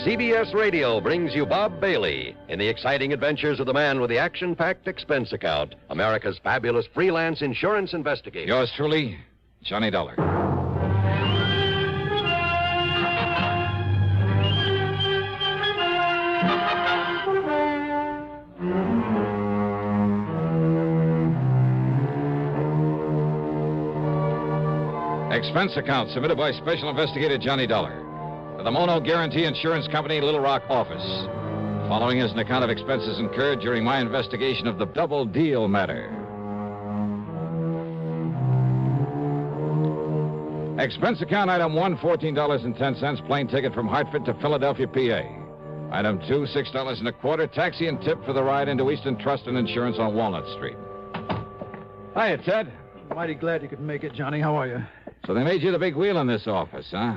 CBS Radio brings you Bob Bailey in the exciting adventures of the man with the action-packed expense account, America's fabulous freelance insurance investigator. Yours truly, Johnny Dollar. Expense account submitted by Special Investigator Johnny Dollar to the Mono Guarantee Insurance Company, Little Rock office. Following is an account of expenses incurred during my investigation of the double deal matter. Expense account item 1, $14.10, plane ticket from Hartford to Philadelphia, PA. Item 2, $6.25, taxi and tip for the ride into Eastern Trust and Insurance on Walnut Street. Hiya, Ted. Mighty glad you could make it, Johnny. How are you? So they made you the big wheel in this office, huh?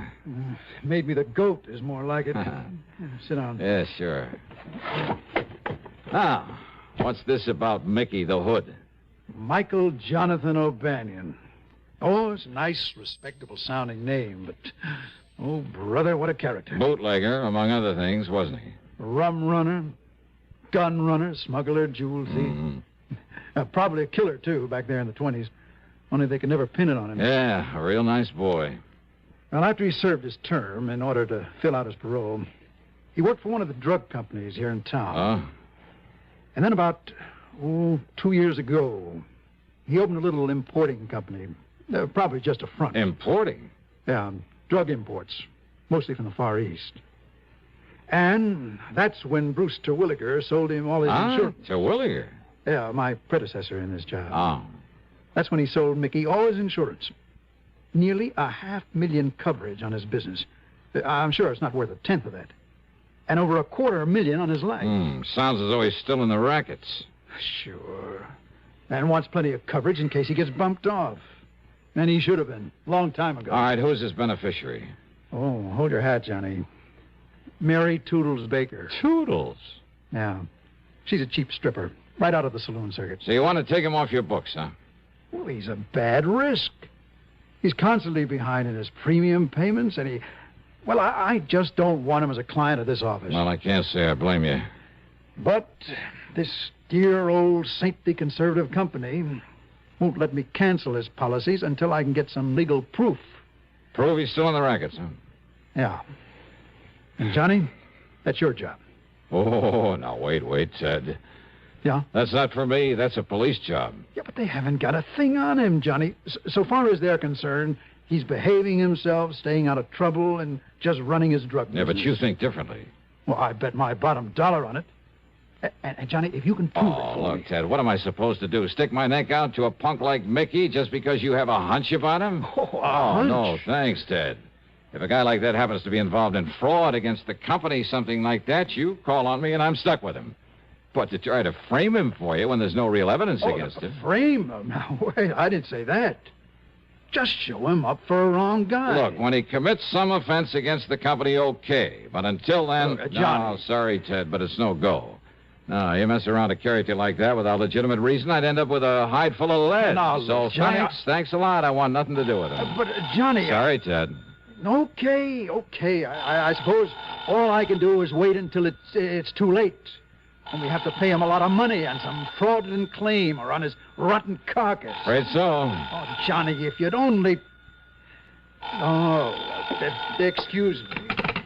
Made me the goat is more like it. Sit down. Yeah, sure. Now, what's this about Mickey the Hood? Michael Jonathan O'Banion. Oh, it's a nice, respectable-sounding name, but... Oh, brother, what a character. Bootlegger, among other things, wasn't he? Rum runner, gun runner, smuggler, jewel thief. Mm-hmm. Probably a killer, too, back there in the 20s. Only they could never pin it on him. Yeah, a real nice boy. Well, after he served his term, in order to fill out his parole, he worked for one of the drug companies here in town. Oh? And then about, 2 years ago, he opened a little importing company. Probably just a front. Importing? Yeah, drug imports, mostly from the Far East. And that's when Bruce Terwilliger sold him all his insurance. Terwilliger? Yeah, my predecessor in this job. Oh. That's when he sold Mickey all his insurance. Nearly $500,000 coverage on his business. I'm sure it's not worth a tenth of that. And over $250,000 on his life. Sounds as though he's still in the rackets. Sure. And wants plenty of coverage in case he gets bumped off. And he should have been, long time ago. All right, who's his beneficiary? Oh, hold your hat, Johnny. Mary Toodles Baker. Toodles? Yeah. She's a cheap stripper, right out of the saloon circuit. So you want to take him off your books, huh? Well, he's a bad risk. He's constantly behind in his premium payments, and I just don't want him as a client of this office. Well, I can't say I blame you. But this dear old saintly conservative company won't let me cancel his policies until I can get some legal proof. Prove he's still in the rackets, huh? Yeah. And, Johnny, that's your job. Oh, now, wait, Ted. Yeah? That's not for me. That's a police job. Yeah, but they haven't got a thing on him, Johnny. So far as they're concerned, he's behaving himself, staying out of trouble, and just running his drug business. Yeah, but you think differently. Well, I bet my bottom dollar on it. And Johnny, if you can prove it for look, me... Ted, what am I supposed to do? Stick my neck out to a punk like Mickey just because you have a hunch about him? Hunch? No, thanks, Ted. If a guy like that happens to be involved in fraud against the company, something like that, you call on me and I'm stuck with him. But to try to frame him for you when there's no real evidence against him... Frame him? Now, wait, I didn't say that. Just show him up for a wrong guy. Look, when he commits some offense against the company, okay. But until then... Look, Johnny... No, sorry, Ted, but it's no go. No, you mess around a character like that without legitimate reason, I'd end up with a hide full of lead. No, so Johnny, thanks a lot. I want nothing to do with him. But, Johnny... Sorry, Ted. Okay. I suppose all I can do is wait until it's too late. And we have to pay him a lot of money on some fraudulent claim or on his rotten carcass. Afraid so. Oh, Johnny, if you'd only... Oh, excuse me.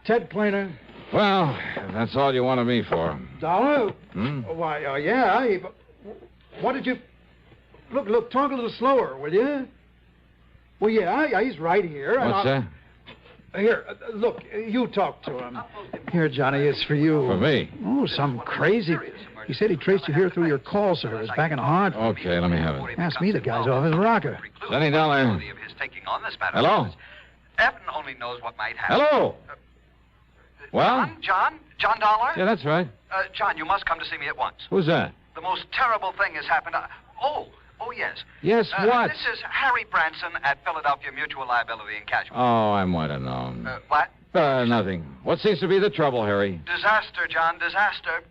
Ted Plainer. Well, if that's all you wanted me for. Dollar? Why, yeah. What did you... Look, talk a little slower, will you? Well, yeah, he's right here. What's that? Here, look, you talk to him. Here, Johnny, it's for you. For me? Oh, some crazy... He said he traced you here through your call service back in Hartford. Okay, let me have it. Ask me the guy's off his rocker. $20. Hello? Evan only knows what might happen. Hello? Well? John Dollar? Yeah, that's right. John, you must come to see me at once. Who's that? The most terrible thing has happened. Oh, yes. Yes, what? This is Harry Branson at Philadelphia Mutual Liability and Casualty. Oh, I might have known. What? Nothing. What seems to be the trouble, Harry? Disaster, John, disaster.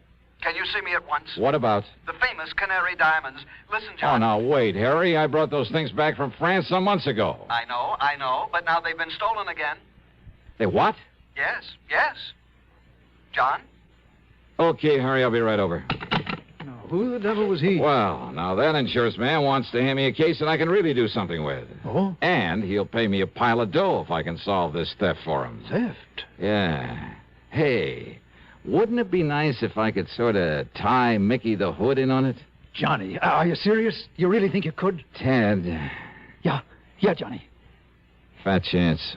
Can you see me at once? What about? The famous Canary Diamonds. Listen, John. Oh, now, wait, Harry. I brought those things back from France some months ago. I know, but now they've been stolen again. They what? Yes. John? Okay, Harry, I'll be right over. Now, who the devil was he? Well, now that insurance man wants to hand me a case that I can really do something with. Oh? And he'll pay me a pile of dough if I can solve this theft for him. Theft? Yeah. Hey, wouldn't it be nice if I could sort of tie Mickey the Hood in on it? Johnny, are you serious? You really think you could? Ted. Yeah, Johnny. Fat chance.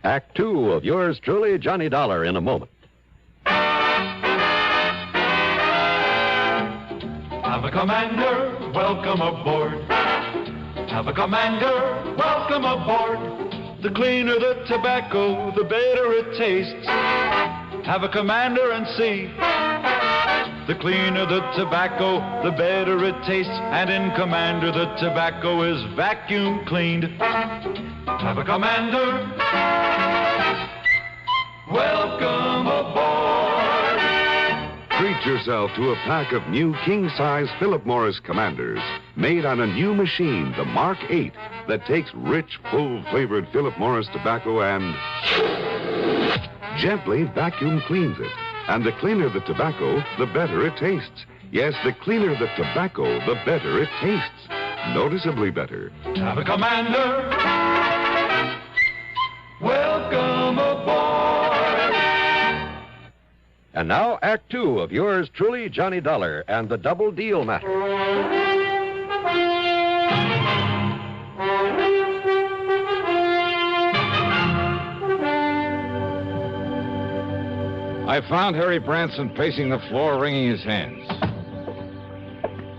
Act two of yours truly, Johnny Dollar, in a moment. Have a commander, welcome aboard. Have a commander, welcome aboard. The cleaner the tobacco, the better it tastes. Have a commander and see. The cleaner the tobacco, the better it tastes. And in Commander, the tobacco is vacuum cleaned. Have a commander, welcome aboard. Treat yourself to a pack of new king-size Philip Morris Commanders, made on a new machine, the Mark 8, that takes rich, full-flavored Philip Morris tobacco and gently vacuum cleans it. And the cleaner the tobacco, the better it tastes. Yes, the cleaner the tobacco, the better it tastes. Noticeably better. Have a commander, welcome aboard. And now, Act two of yours truly, Johnny Dollar, and the double deal matter. I found Harry Branson pacing the floor, wringing his hands.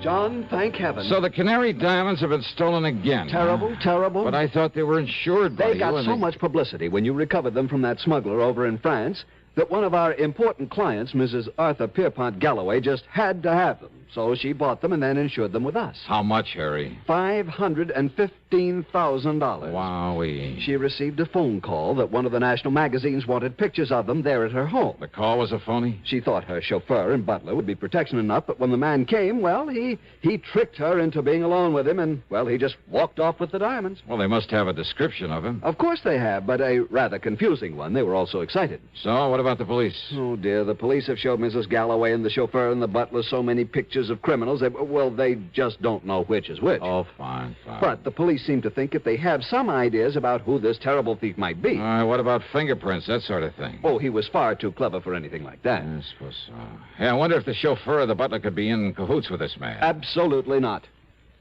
John, thank heaven. So the Canary Diamonds have been stolen again. Terrible, terrible. But I thought they were insured by They got so much publicity when you recovered them from that smuggler over in France that one of our important clients, Mrs. Arthur Pierpont Galloway, just had to have them. So she bought them and then insured them with us. How much, Harry? $515,000. Wowee. She received a phone call that one of the national magazines wanted pictures of them there at her home. The call was a phony? She thought her chauffeur and butler would be protection enough, but when the man came, well, he tricked her into being alone with him, and, well, he just walked off with the diamonds. Well, they must have a description of him. Of course they have, but a rather confusing one. They were all so excited. So, what about the police? Oh, dear, the police have showed Mrs. Galloway and the chauffeur and the butler so many pictures of criminals, they just don't know which is which. Oh, fine. But the police seem to think that they have some ideas about who this terrible thief might be. What about fingerprints, that sort of thing? Oh, he was far too clever for anything like that. I suppose so. Hey, I wonder if the chauffeur or the butler could be in cahoots with this man. Absolutely not.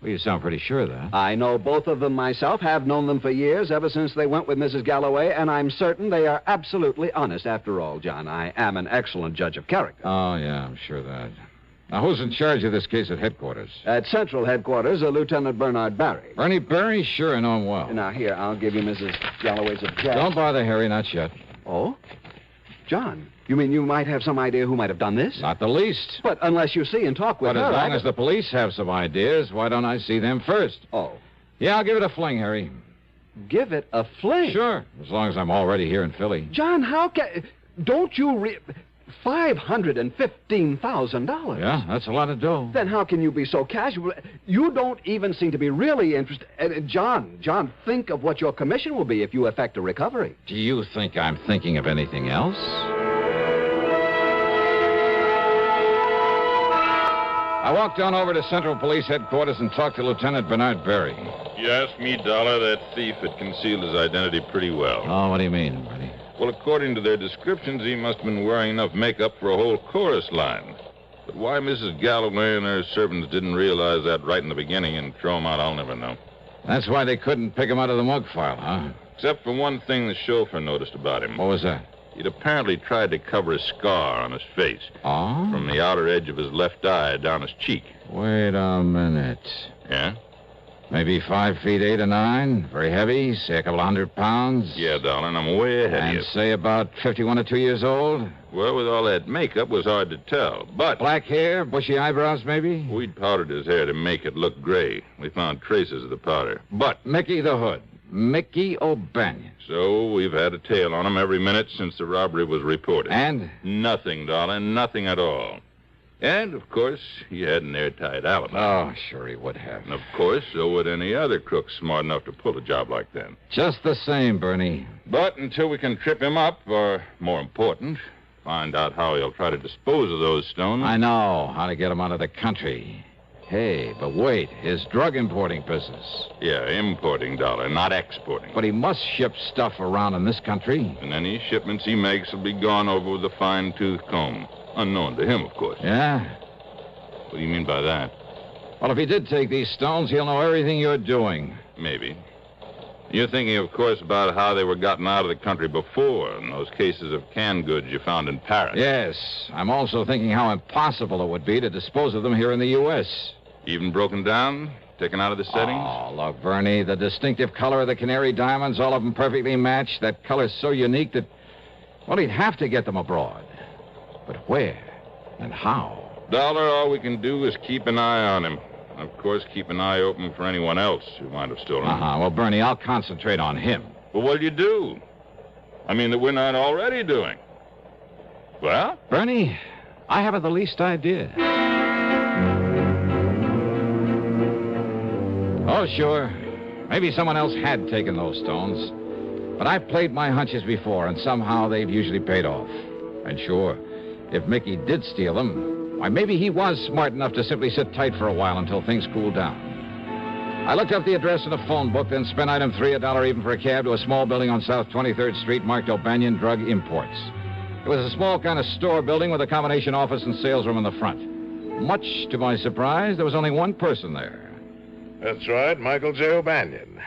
Well, you sound pretty sure of that. I know both of them myself, have known them for years, ever since they went with Mrs. Galloway, and I'm certain they are absolutely honest. After all, John, I am an excellent judge of character. Oh, yeah, I'm sure of that. Now, who's in charge of this case at headquarters? At Central Headquarters, Lieutenant Bernard Barry. Bernie Barry? Sure, I know him well. Now, here, I'll give you Mrs. Galloway's address. Don't bother, Harry, not yet. Oh? John, you mean you might have some idea who might have done this? Not the least. But unless you see and talk with But her... as long as the police have some ideas, why don't I see them first? Oh. Yeah, I'll give it a fling, Harry. Give it a fling? Sure, as long as I'm already here in Philly. John, how can... Don't you $515,000? Yeah, that's a lot of dough. Then how can you be so casual? You don't even seem to be really interested. John, think of what your commission will be if you effect a recovery. Do you think I'm thinking of anything else? I walked on over to Central Police Headquarters and talked to Lieutenant Bernard Barry. You asked me, Dollar, that thief had concealed his identity pretty well. Oh, what do you mean, Bertie? Well, according to their descriptions, he must have been wearing enough makeup for a whole chorus line. But why Mrs. Galloway and her servants didn't realize that right in the beginning and throw him out, I'll never know. That's why they couldn't pick him out of the mug file, huh? Except for one thing the chauffeur noticed about him. What was that? He'd apparently tried to cover a scar on his face. Oh? From the outer edge of his left eye down his cheek. Wait a minute. Yeah? Maybe 5 feet 8 or 9. Very heavy, say a couple of 100 pounds. Yeah, darling, I'm way ahead of you. And say about 51 or 2 years old. Well, with all that makeup, it was hard to tell. But Black hair, bushy eyebrows, maybe? we'd powdered his hair to make it look gray. We found traces of the powder. But Mickey the Hood. Mickey O'Banion. so we've had a tail on him every minute since the robbery was reported. And? Nothing, darling, nothing at all. And, of course, he had an airtight alibi. Oh, sure he would have. And, of course, so would any other crook smart enough to pull a job like that. Just the same, Bernie. But until we can trip him up, or, more important, find out how he'll try to dispose of those stones... I know how to get him out of the country. Hey, but wait, his drug importing business. Yeah, importing, Dollar, not exporting. But he must ship stuff around in this country. And any shipments he makes will be gone over with a fine-tooth comb. Unknown to him, of course. Yeah? What do you mean by that? Well, if he did take these stones, he'll know everything you're doing. Maybe. You're thinking, of course, about how they were gotten out of the country before, in those cases of canned goods you found in Paris. Yes. I'm also thinking how impossible it would be to dispose of them here in the U.S. Even broken down? Taken out of the settings? Oh, look, Bernie, the distinctive color of the canary diamonds, all of them perfectly matched. That color's so unique that, well, he'd have to get them abroad. But where and how? Dollar, all we can do is keep an eye on him. And, of course, keep an eye open for anyone else who might have stolen them. Well, Bernie, I'll concentrate on him. Well, what'll you do? I mean, that we're not already doing. Well? Bernie, I haven't the least idea. Oh, sure. Maybe someone else had taken those stones. But I've played my hunches before, and somehow they've usually paid off. And sure, if Mickey did steal them, why, maybe he was smart enough to simply sit tight for a while until things cooled down. I looked up the address in a phone book, then spent item 3, $1 even for a cab to a small building on South 23rd Street marked O'Banion Drug Imports. It was a small kind of store building with a combination office and sales room in the front. Much to my surprise, there was only one person there. That's right, Michael J. O'Banion.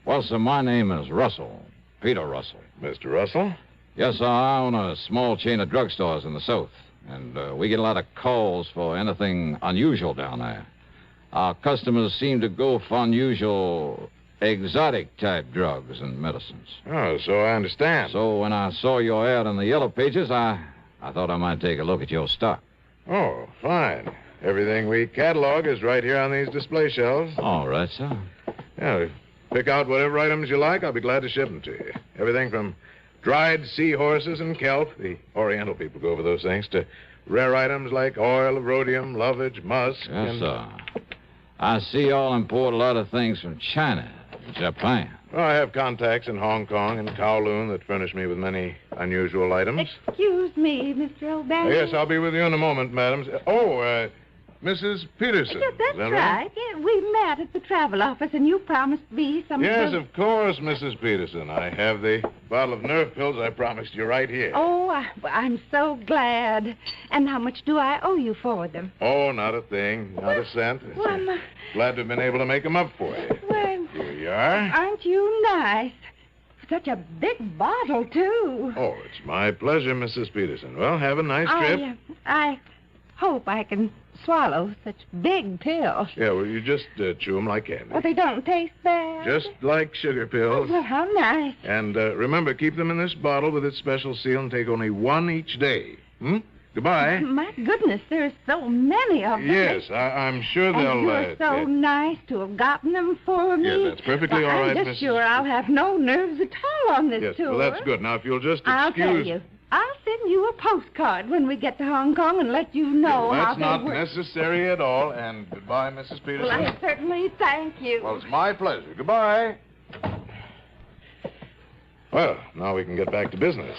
Well, sir, my name is Russell. Peter Russell. Mr. Russell? Yes, sir, I own a small chain of drugstores in the South. And we get a lot of calls for anything unusual down there. Our customers seem to go for unusual, exotic-type drugs and medicines. Oh, so I understand. So when I saw your ad in the Yellow Pages, I thought I might take a look at your stock. Oh, fine. Everything we catalog is right here on these display shelves. All right, sir. Yeah, pick out whatever items you like. I'll be glad to ship them to you. Everything from dried seahorses and kelp, the Oriental people go over those things, to rare items like oil of rhodium, lovage, musk. Yes, sir. I see y'all import a lot of things from China, Japan. Well, I have contacts in Hong Kong and Kowloon that furnish me with many unusual items. Excuse me, Mr. O'Banion. Yes, I'll be with you in a moment, madam. Oh, Mrs. Peterson. Yes, that's right. Yeah, we met at the travel office, and you promised me some... Yes, of course, Mrs. Peterson. I have the bottle of nerve pills I promised you right here. Oh, I'm so glad. And how much do I owe you for them? Oh, not a thing. Not a cent. Well, glad to have been able to make them up for you. Well... Here you are. Aren't you nice? Such a big bottle, too. Oh, it's my pleasure, Mrs. Peterson. Well, have a nice trip. I hope I can swallow such big pills. Yeah, well, you just chew them like candy. Well, they don't taste bad. Just like sugar pills. Oh, well, how nice. And remember, keep them in this bottle with its special seal and take only one each day. Goodbye. My goodness, there's so many of them. Yes, I'm sure they'll... You're so nice to have gotten them for me. Yes, that's perfectly all right, I'm just sure I'll have no nerves at all on this tour. Well, that's good. Now, if you'll just excuse... I'll tell you. I'll send you a postcard when we get to Hong Kong and let you know how that's not they work. necessary at all. And goodbye, Mrs. Peterson. Well, I certainly thank you. Well, it's my pleasure. Goodbye. Well, now we can get back to business.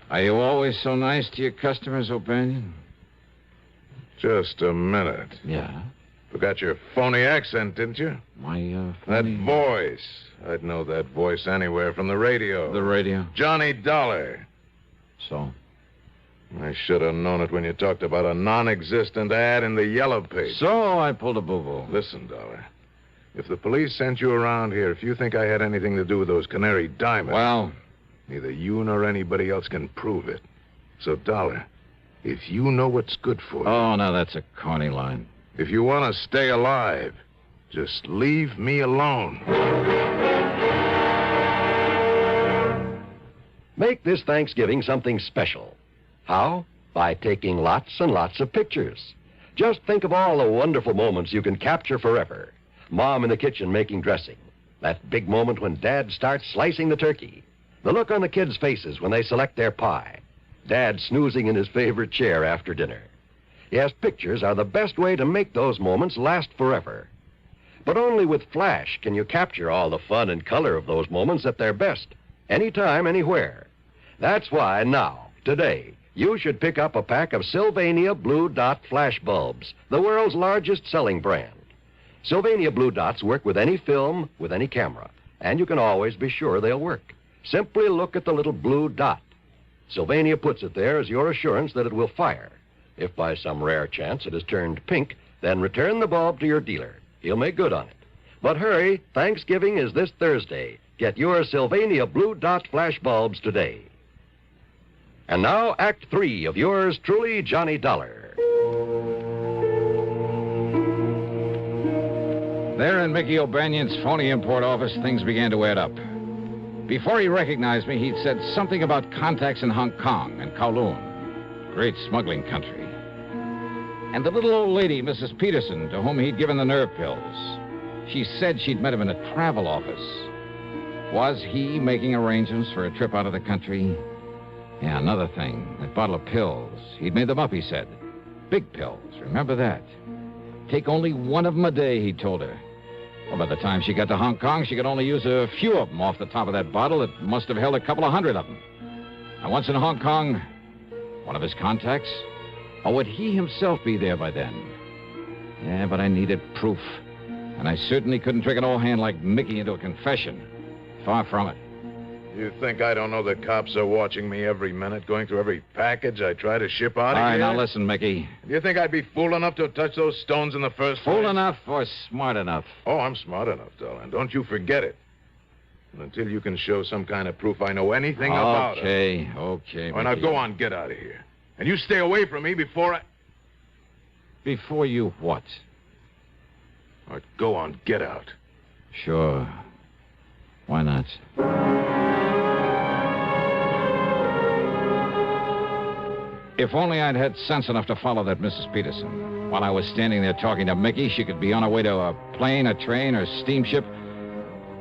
Are you always so nice to your customers, O'Banion? Just a minute. Yeah? Forgot your phony accent, didn't you? My, That phony... voice. I'd know that voice anywhere from the radio. The radio? Johnny Dollar. So? I should have known it when you talked about a non-existent ad in the Yellow Page. So I pulled a boo-boo. Listen, Dollar. If the police sent you around here, if you think I had anything to do with those canary diamonds... Well... Neither you nor anybody else can prove it. So, Dollar, if you know what's good for you... Oh, now that's a corny line. If you want to stay alive, just leave me alone. Make this Thanksgiving something special. How? By taking lots and lots of pictures. Just think of all the wonderful moments you can capture forever. Mom in the kitchen making dressing. That big moment when Dad starts slicing the turkey. The look on the kids' faces when they select their pie. Dad snoozing in his favorite chair after dinner. Yes, pictures are the best way to make those moments last forever. But only with flash can you capture all the fun and color of those moments at their best, anytime, anywhere. That's why now, today, you should pick up a pack of Sylvania Blue Dot flash bulbs, the world's largest selling brand. Sylvania Blue Dots work with any film, with any camera, and you can always be sure they'll work. Simply look at the little blue dot. Sylvania puts it there as your assurance that it will fire. If by some rare chance it has turned pink, then return the bulb to your dealer. He'll make good on it. But hurry, Thanksgiving is this Thursday. Get your Sylvania Blue Dot flash bulbs today. And now, Act 3 of yours truly, Johnny Dollar. There in Mickey O'Banion's phony import office, things began to add up. Before he recognized me, he'd said something about contacts in Hong Kong and Kowloon, great smuggling country. And the little old lady, Mrs. Peterson, to whom he'd given the nerve pills. She said she'd met him in a travel office. Was he making arrangements for a trip out of the country? Yeah, another thing, that bottle of pills. He'd made them up, he said. Big pills, remember that. Take only one of them a day, he told her. Well, by the time she got to Hong Kong, she could only use a few of them off the top of that bottle. It must have held a couple of hundred of them. And once in Hong Kong, one of his contacts? Or would he himself be there by then? Yeah, but I needed proof. And I certainly couldn't trick an old hand like Mickey into a confession. Far from it. You think I don't know the cops are watching me every minute, going through every package I try to ship out of All right, here? now listen, Mickey. Do you think I'd be fool enough to touch those stones in the first place? Fool enough or smart enough? Oh, I'm smart enough, darling. Don't you forget it. And until you can show some kind of proof I know anything about it. Okay, All right, now go on, get out of here. And you stay away from me before I... Before you what? All right, go on, get out. Sure. Why not? If only I'd had sense enough to follow that Mrs. Peterson. While I was standing there talking to Mickey, she could be on her way to a plane, a train, or steamship.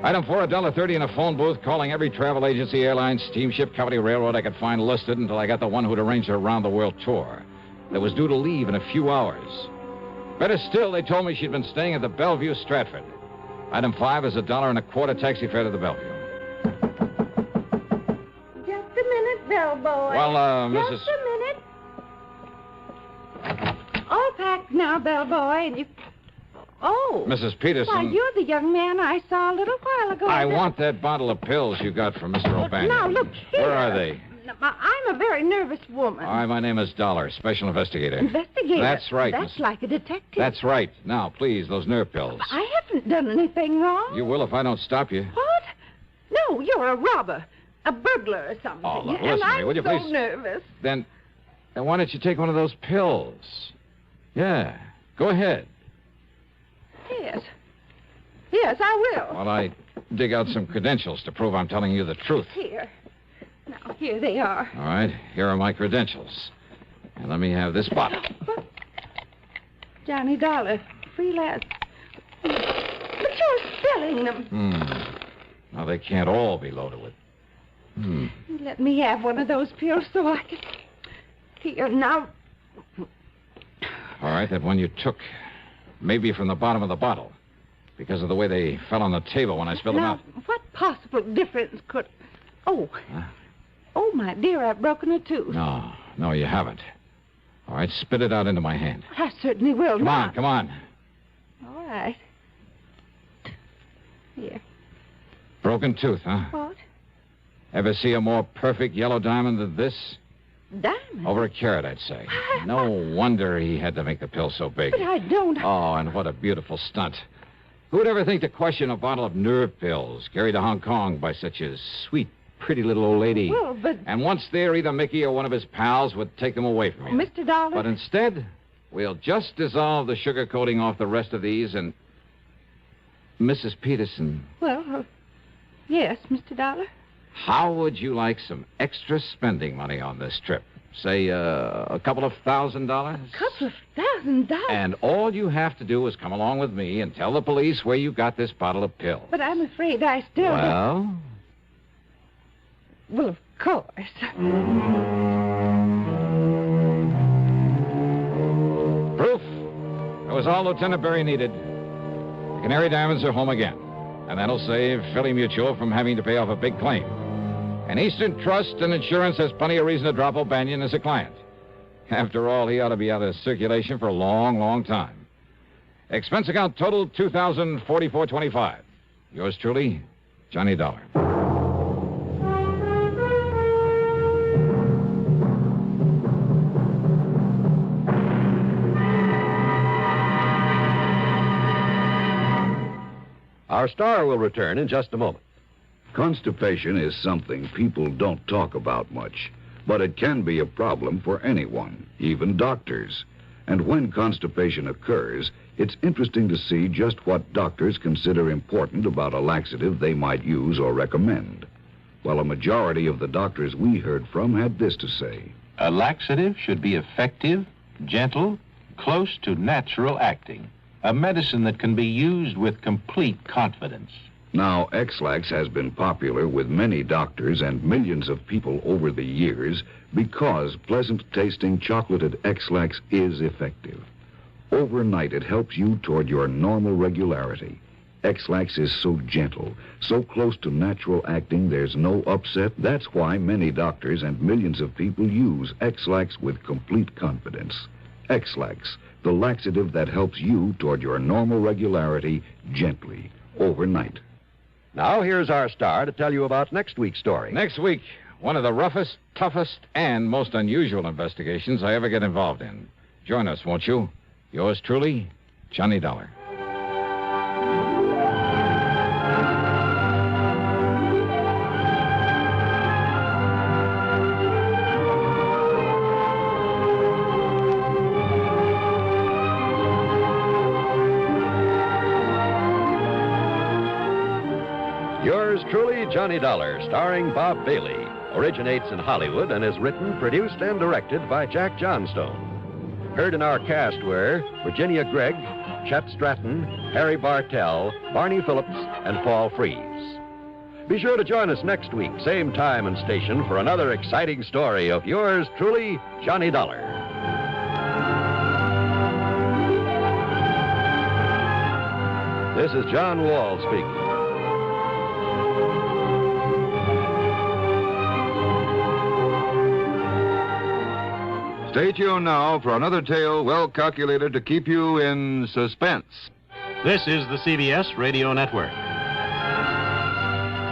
Item 4, $1.30 in a phone booth, calling every travel agency, airline, steamship, company, railroad I could find listed until I got the one who'd arranged her round-the-world tour. That was due to leave in a few hours. Better still, they told me she'd been staying at the Bellevue Stratford. Item 5 is $1.25 taxi fare to the Bellevue. Just a minute, bellboy. Well, Mrs. Just a minute. All packed now, bellboy, and you... Oh. Mrs. Peterson. Why, you're the young man I saw a little while ago. I want that bottle of pills you got from Mr. O'Banion. Now, look here. Where are they? I'm a very nervous woman. All right, my name is Dollar, special investigator. Investigator? That's right. That's like a detective. That's right. Now, please, those nerve pills. I haven't done anything wrong. You will if I don't stop you. What? No, you're a robber. A burglar or something. Oh, look, and listen to I'm me, will you so please? Nervous. Then why don't you take one of those pills? Yeah, go ahead. Yes. Yes, I will. While I dig out some credentials to prove I'm telling you the truth. Here. Now, here they are. All right, here are my credentials. And let me have this bottle. What? Johnny Dollar, freelance. But you're spilling them. Now, they can't all be loaded with... Let me have one of those pills so I can... Here, now... All right, that one you took may be from the bottom of the bottle because of the way they fell on the table when I spilled them Now, out. what possible difference could... Oh. Huh? Oh, my dear, I've broken a tooth. No, you haven't. All right, spit it out into my hand. I certainly will not. Come on. All right. Here. Broken tooth, huh? What? Ever see a more perfect yellow diamond than this? Diamond? Over a carat, I'd say. No wonder he had to make the pill so big. But I don't... Oh, and what a beautiful stunt. Who'd ever think to question a bottle of nerve pills carried to Hong Kong by such a sweet, pretty little old lady? Well, but... And once there, either Mickey or one of his pals would take them away from you. Mr. Dollar? But instead, we'll just dissolve the sugar coating off the rest of these and... Mrs. Peterson. Well, yes, Mr. Dollar? How would you like some extra spending money on this trip? Say, a couple of $1,000? Couple of $1,000? And all you have to do is come along with me and tell the police where you got this bottle of pills. But I'm afraid I still... Well? Well, of course. was all Lieutenant Berry needed. The Canary Diamonds are home again, and that'll save Philly Mutual from having to pay off a big claim. And Eastern Trust and Insurance has plenty of reason to drop O'Banion as a client. After all, he ought to be out of circulation for a long, long time. Expense account total $2,044.25. Yours truly, Johnny Dollar. Our star will return in just a moment. Constipation is something people don't talk about much, but it can be a problem for anyone, even doctors. And when constipation occurs, it's interesting to see just what doctors consider important about a laxative they might use or recommend. Well, a majority of the doctors we heard from had this to say. A laxative should be effective, gentle, close to natural acting. A medicine that can be used with complete confidence. Now, X-Lax has been popular with many doctors and millions of people over the years because pleasant-tasting chocolated X-Lax is effective. Overnight, it helps you toward your normal regularity. X-Lax is so gentle, so close to natural acting, there's no upset. That's why many doctors and millions of people use X-Lax with complete confidence. X-Lax, the laxative that helps you toward your normal regularity gently, overnight. Now, here's our star to tell you about next week's story. Next week, one of the roughest, toughest, and most unusual investigations I ever get involved in. Join us, won't you? Yours truly, Johnny Dollar. Yours truly, Johnny Dollar, starring Bob Bailey, originates in Hollywood and is written, produced, and directed by Jack Johnstone. Heard in our cast were Virginia Gregg, Chet Stratton, Harry Bartell, Barney Phillips, and Paul Frees. Be sure to join us next week, same time and station, for another exciting story of yours truly, Johnny Dollar. This is John Wall speaking. Stay tuned now for another tale well calculated to keep you in suspense. This is the CBS Radio Network.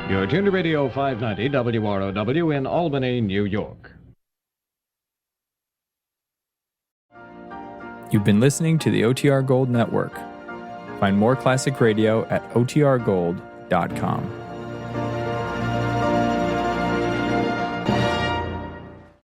You're tuned to Radio 590 WROW in Albany, New York. You've been listening to the OTR Gold Network. Find more classic radio at otrgold.com.